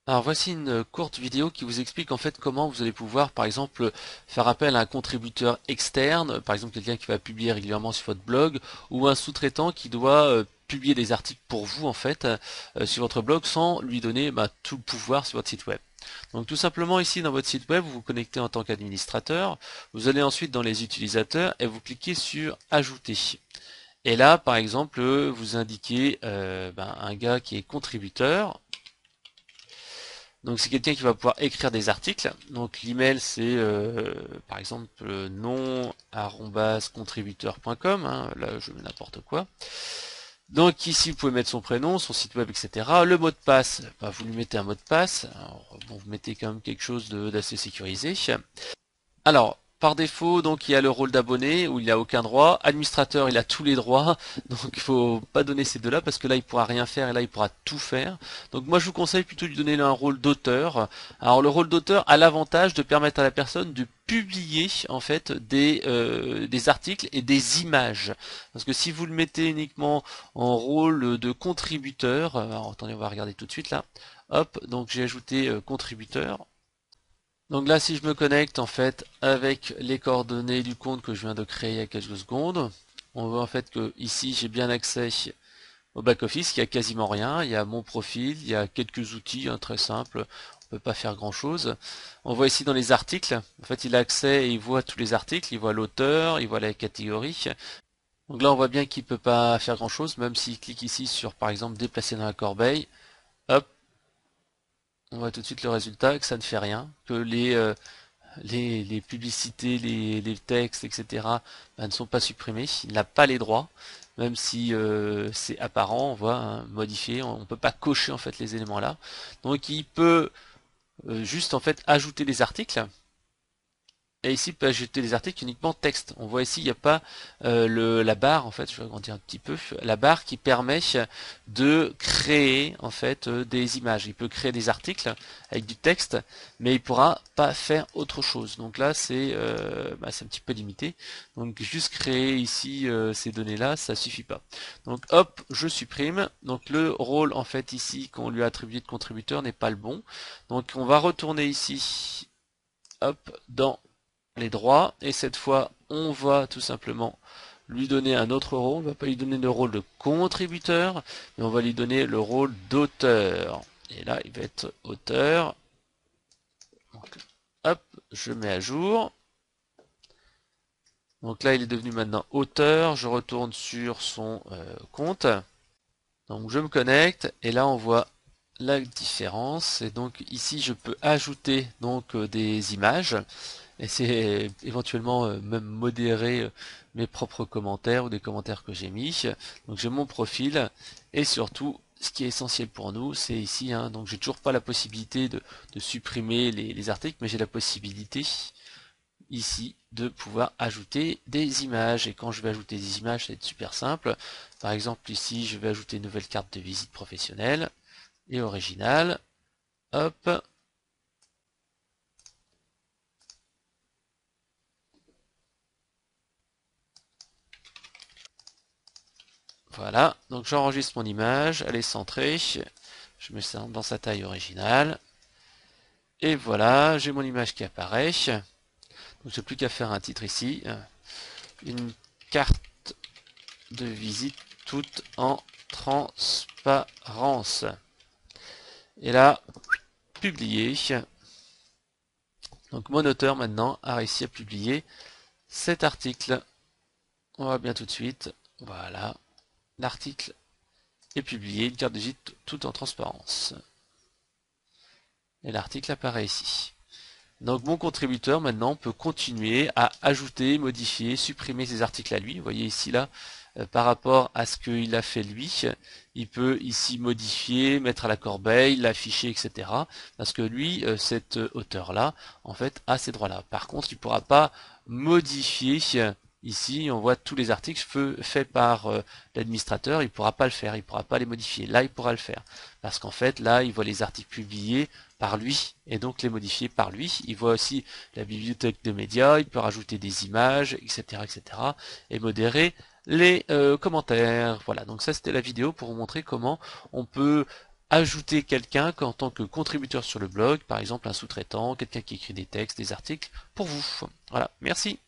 Alors voici une courte vidéo qui vous explique en fait comment vous allez pouvoir par exemple faire appel à un contributeur externe, par exemple quelqu'un qui va publier régulièrement sur votre blog ou un sous-traitant qui doit publier des articles pour vous en fait sur votre blog sans lui donner tout le pouvoir sur votre site web. Donc tout simplement ici dans votre site web vous vous connectez en tant qu'administrateur, vous allez ensuite dans les utilisateurs et vous cliquez sur ajouter. Et là par exemple vous indiquez un gars qui est contributeur. Donc c'est quelqu'un qui va pouvoir écrire des articles. Donc l'email c'est par exemple nom@contributeur.com. Là je mets n'importe quoi. Donc ici vous pouvez mettre son prénom, son site web, etc. Le mot de passe, vous lui mettez un mot de passe. Alors, bon, vous mettez quand même quelque chose d'assez sécurisé. Alors, par défaut, donc il y a le rôle d'abonné où il n'a aucun droit. Administrateur, il a tous les droits. Donc il faut pas donner ces deux-là parce que là il pourra rien faire et là il pourra tout faire. Donc moi je vous conseille plutôt de lui donner un rôle d'auteur. Alors le rôle d'auteur a l'avantage de permettre à la personne de publier en fait des articles et des images. Parce que si vous le mettez uniquement en rôle de contributeur, alors attendez on va regarder tout de suite là. Hop, donc j'ai ajouté contributeur. Donc là, si je me connecte en fait avec les coordonnées du compte que je viens de créer il y a quelques secondes, on voit en fait que ici j'ai bien accès au back-office, il y a quasiment rien, il y a mon profil, il y a quelques outils très simples, on peut pas faire grand chose. On voit ici dans les articles, en fait il a accès et il voit tous les articles, il voit l'auteur, il voit la catégorie. Donc là on voit bien qu'il peut pas faire grand chose, même s'il clique ici sur par exemple déplacer dans la corbeille, hop, on voit tout de suite le résultat, que ça ne fait rien, que les publicités, les textes, etc. Ne sont pas supprimés. Il n'a pas les droits, même si c'est apparent, on voit modifier. On ne peut pas cocher en fait les éléments là. Donc il peut juste en fait ajouter des articles. Et ici, il peut ajouter des articles uniquement texte. On voit ici, il n'y a pas la barre, en fait, je vais agrandir un petit peu, la barre qui permet de créer en fait des images. Il peut créer des articles avec du texte, mais il pourra pas faire autre chose. Donc là, c'est un petit peu limité. Donc juste créer ici ces données-là, ça suffit pas. Donc hop, je supprime. Donc le rôle en fait ici qu'on lui a attribué de contributeur n'est pas le bon. Donc on va retourner ici, hop, dans les droits et cette fois on va tout simplement lui donner un autre rôle. On ne va pas lui donner le rôle de contributeur, mais on va lui donner le rôle d'auteur. Et là, il va être auteur. Donc, hop, je mets à jour. Donc là, il est devenu maintenant auteur. Je retourne sur son compte. Donc je me connecte et là, on voit la différence. Et donc ici, je peux ajouter donc des images. Et c'est éventuellement même modérer mes propres commentaires ou des commentaires que j'ai mis. Donc j'ai mon profil et surtout ce qui est essentiel pour nous c'est ici, donc j'ai toujours pas la possibilité de supprimer les articles, mais j'ai la possibilité ici de pouvoir ajouter des images. Et quand je vais ajouter des images, ça va être super simple. Par exemple ici je vais ajouter une nouvelle carte de visite professionnelle et originale. Hop, voilà, donc j'enregistre mon image, elle est centrée, je mets ça dans sa taille originale, et voilà, j'ai mon image qui apparaît, donc j'ai plus qu'à faire un titre ici, une carte de visite toute en transparence. Et là, publier, donc mon auteur maintenant a réussi à publier cet article, on voit bien tout de suite, voilà, l'article est publié, une carte de visite toute en transparence. Et l'article apparaît ici. Donc mon contributeur maintenant peut continuer à ajouter, modifier, supprimer ses articles à lui. Vous voyez ici là, par rapport à ce qu'il a fait lui, il peut ici modifier, mettre à la corbeille, l'afficher, etc. Parce que lui, cet auteur-là, en fait, a ces droits-là. Par contre, il ne pourra pas modifier. Ici, on voit tous les articles faits par l'administrateur, il ne pourra pas le faire, il ne pourra pas les modifier. Là, il pourra le faire. Parce qu'en fait, là, il voit les articles publiés par lui et donc les modifier par lui. Il voit aussi la bibliothèque de médias, il peut rajouter des images, etc., etc. et modérer les commentaires. Voilà, donc ça c'était la vidéo pour vous montrer comment on peut ajouter quelqu'un en tant que contributeur sur le blog, par exemple un sous-traitant, quelqu'un qui écrit des textes, des articles, pour vous. Voilà, merci.